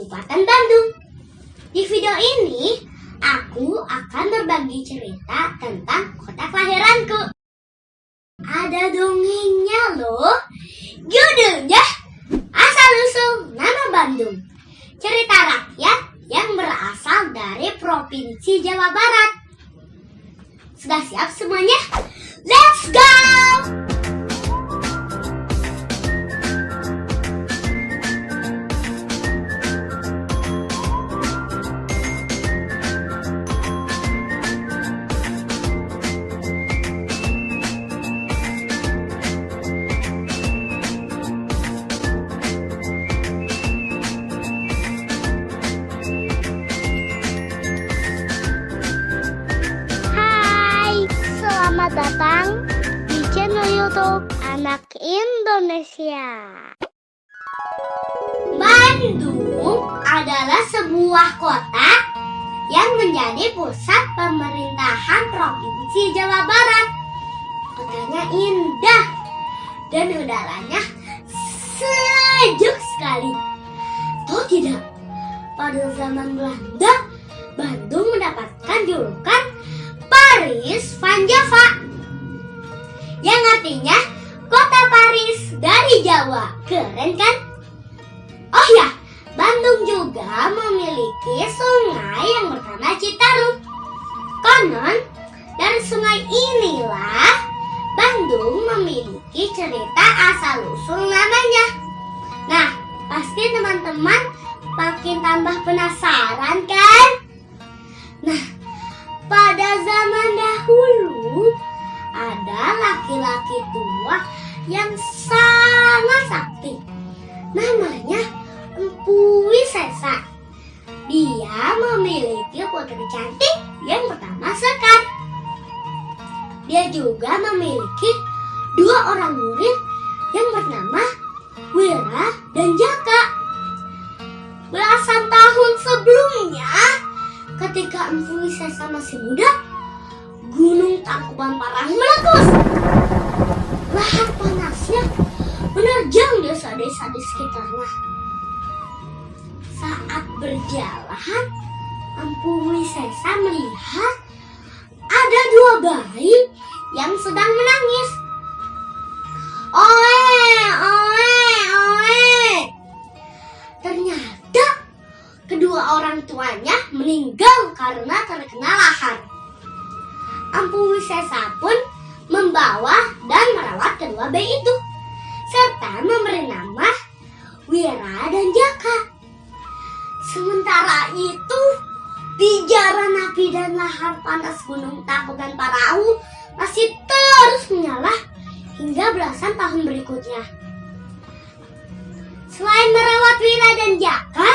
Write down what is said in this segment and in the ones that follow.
Kabupaten Bandung. Di video ini, aku akan berbagi cerita tentang kota kelahiranku. Ada dongengnya loh, judulnya Asal-usul Nama Bandung. Cerita rakyat yang berasal dari Provinsi Jawa Barat. Sudah siap semuanya? Let's go! Selamat datang di channel YouTube Anak Indonesia. Bandung adalah sebuah kota yang menjadi pusat pemerintahan Provinsi Jawa Barat. Kotanya indah dan udaranya sejuk sekali. Tahu tidak, pada zaman Belanda, Bandung mendapatkan julukan Paris van Java, yang artinya kota Paris dari Jawa. Keren kan? Oh ya, Bandung juga memiliki sungai yang bernama Citarum. Konon, dari sungai inilah Bandung memiliki cerita asal-usul namanya. Nah, pasti teman-teman makin tambah penasaran kan? Nah, pada zaman dahulu, ada laki-laki tua yang sangat sakti. Namanya Empu Wisesa. Dia memiliki putri cantik yang bernama Sekar. Dia juga memiliki dua orang murid yang bernama Wira dan Jaka. Belasan tahun sebelumnya, ketika Empu Wisesa masih muda, Gunung Tangkuban Parahu meletus. Lahar panasnya menerjang desa-desa di sekitarnya. Saat berjalan, Empu Wisesa melihat ada dua bayi yang sedang menangis. Oe, oe, oe. Ternyata kedua orang tuanya meninggal karena terkena lahar. Empu Wisesa pun membawa dan merawat kedua bayi itu, serta memberi nama Wira dan Jaka. Sementara itu, pijaran api dan lahar panas Gunung Tangkuban Parahu masih terus menyala hingga belasan tahun berikutnya. Selain merawat Wira dan Jaka,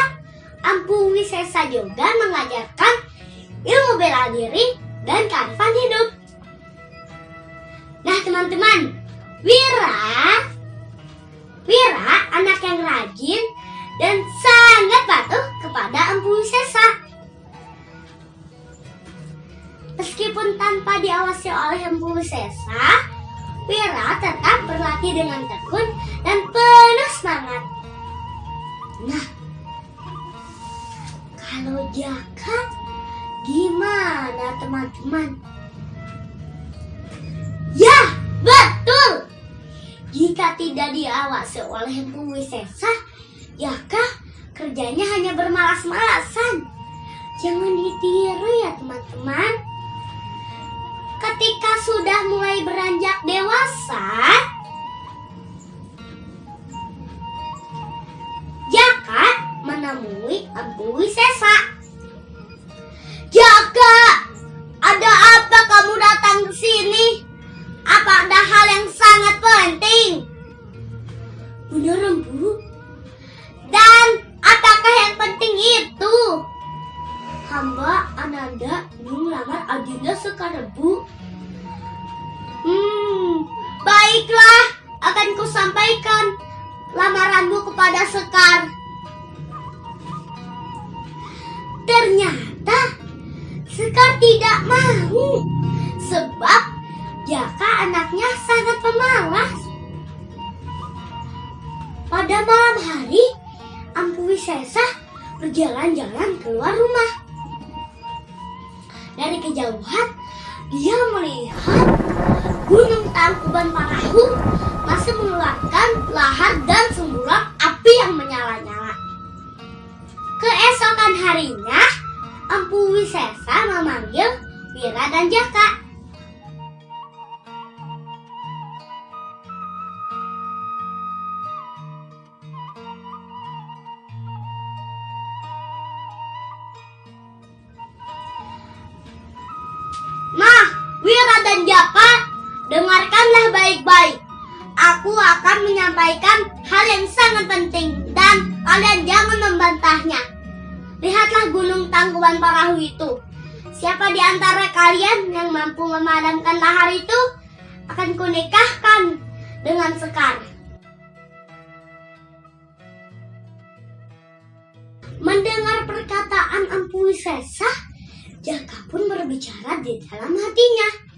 Empu Wisesa juga mengajarkan ilmu bela diri dan kearifan hidup. Nah teman-teman, Wira anak yang rajin dan sangat patuh kepada Empu Wisesa. Meskipun tanpa diawasi oleh Empu Wisesa, Wira tetap berlatih dengan tekun dan penuh semangat. Nah, kalau Jaka gimana teman-teman? Ya, betul! Jika tidak diawasi oleh Empu Wisesa, Jaka kerjanya hanya bermalas-malasan. Jangan ditiru ya teman-teman. Ketika sudah mulai beranjak dewasa, Jaka menemui Empu Wisesa. Jaka, ada apa kamu datang ke sini? Apa ada hal yang sangat penting? Benar, Empu. Dan apakah yang penting itu? Hamba Ananda ingin melamar Adinda Sekar, Bu. Baiklah, akan kusampaikan lamaranmu kepada Sekar. Ternyata Sekar tidak mau, sebab Jaka anaknya sangat pemalas. Pada malam hari, Empu Wisesa berjalan-jalan keluar rumah. Dari kejauhan, dia melihat Gunung Tangkuban Parahu masih mengeluarkan lahar dan semburan api yang menyala-nyala. Keesokan harinya, Empu Wisesa memanggil Wira dan Jaka. Nah, Wira dan Jaka, dengarkanlah baik-baik. Aku akan menyampaikan hal yang sangat penting dan kalian jangan membantahnya. Lihatlah Gunung Tangkuban Parahu itu. Siapa di antara kalian yang mampu memadamkan lahar itu akan kunikahkan dengan Sekar. Mendengar perkataan Empu Wisesa, Jaka pun berbicara di dalam hatinya.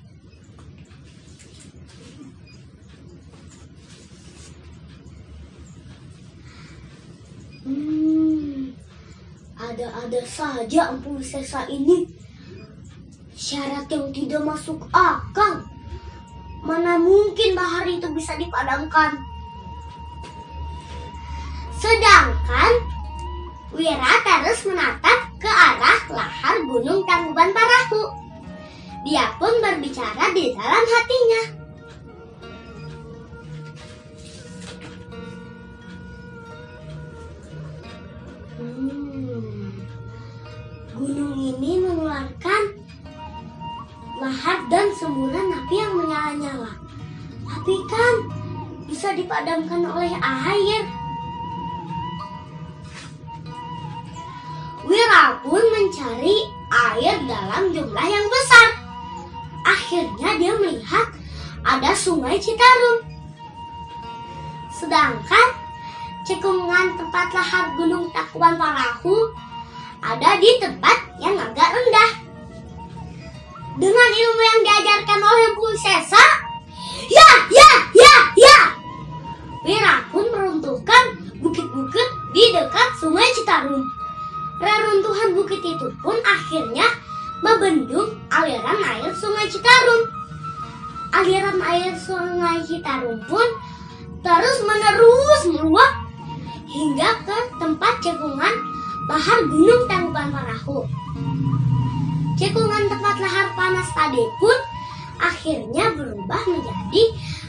Ada-ada saja Empu Wisesa ini. Syarat yang tidak masuk akal. Mana mungkin lahar itu bisa dipadamkan? Sedangkan Wira terus menatap ke arah lahar Gunung Tangkuban Parahu. Dia pun berbicara di dalam hatinya. Gunung ini mengeluarkan lahar dan semburan api yang menyala-nyala. Tapi kan bisa dipadamkan oleh air. Wira pun mencari air dalam jumlah yang besar. Akhirnya dia melihat ada Sungai Citarum. Sedangkan cekungan tempat lahar Gunung Tangkuban Parahu ada di tempat yang agak rendah. Dengan ilmu yang diajarkan oleh Empu Wisesa, ya, Wira pun meruntuhkan bukit-bukit di dekat Sungai Citarum. Reruntuhan bukit itu pun akhirnya membendung aliran air Sungai Citarum. Aliran air Sungai Citarum pun terus-menerus meluap hingga ke tempat cekungan lahar Gunung Tangkuban Parahu. Cekungan tempat lahar panas tadi pun akhirnya berubah menjadi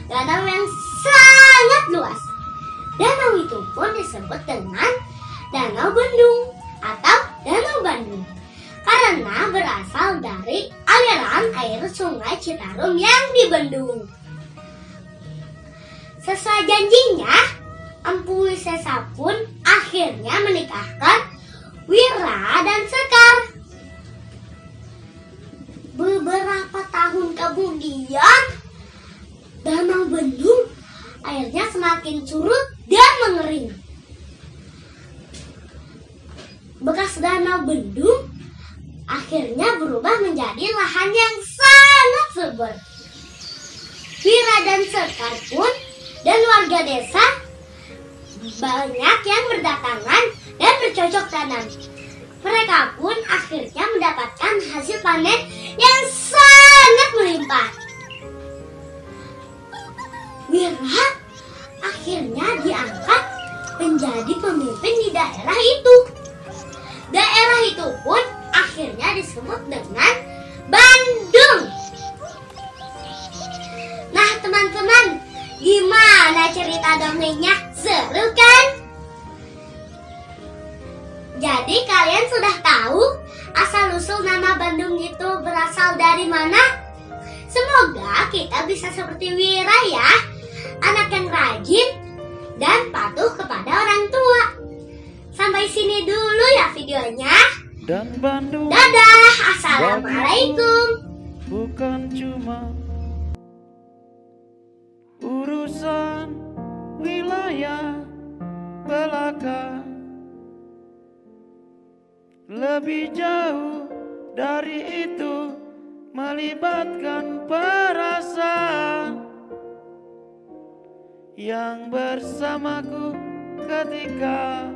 danau yang sangat luas. Danau itu pun disebut dengan Danau Bendung atau Danau Bandung karena berasal dari aliran air Sungai Citarum yang dibendung. Sesuai janjinya, Empu Wisesa pun akhirnya menikahkan Wira dan Sekar. Beberapa tahun kemudian, Danau Bendung airnya semakin surut dan mengering. Bekas Danau Bendung akhirnya berubah menjadi lahan yang sangat subur. Wira dan Sekar pun dan warga desa banyak yang berdatangan dan bercocok tanam. Mereka pun akhirnya mendapatkan hasil panen yang sangat melimpah. Wira akhirnya diangkat menjadi pemimpin di daerah itu. Daerah itu pun akhirnya disebut dengan Bandung. Nah teman-teman, gimana cerita dongengnya? Seru kan? Jadi kalian sudah tahu asal-usul nama Bandung itu berasal dari mana? Semoga kita bisa seperti Wira ya, anak yang rajin dan patuh kepada orang tua. Sampai sini dulu ya videonya. Dan Bandung, Dadah, assalamualaikum. bukan cuma urusan wilayah belaka, lebih jauh dari itu melibatkan perasaan yang bersamaku ketika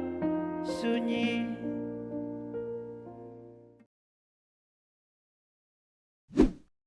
sunyi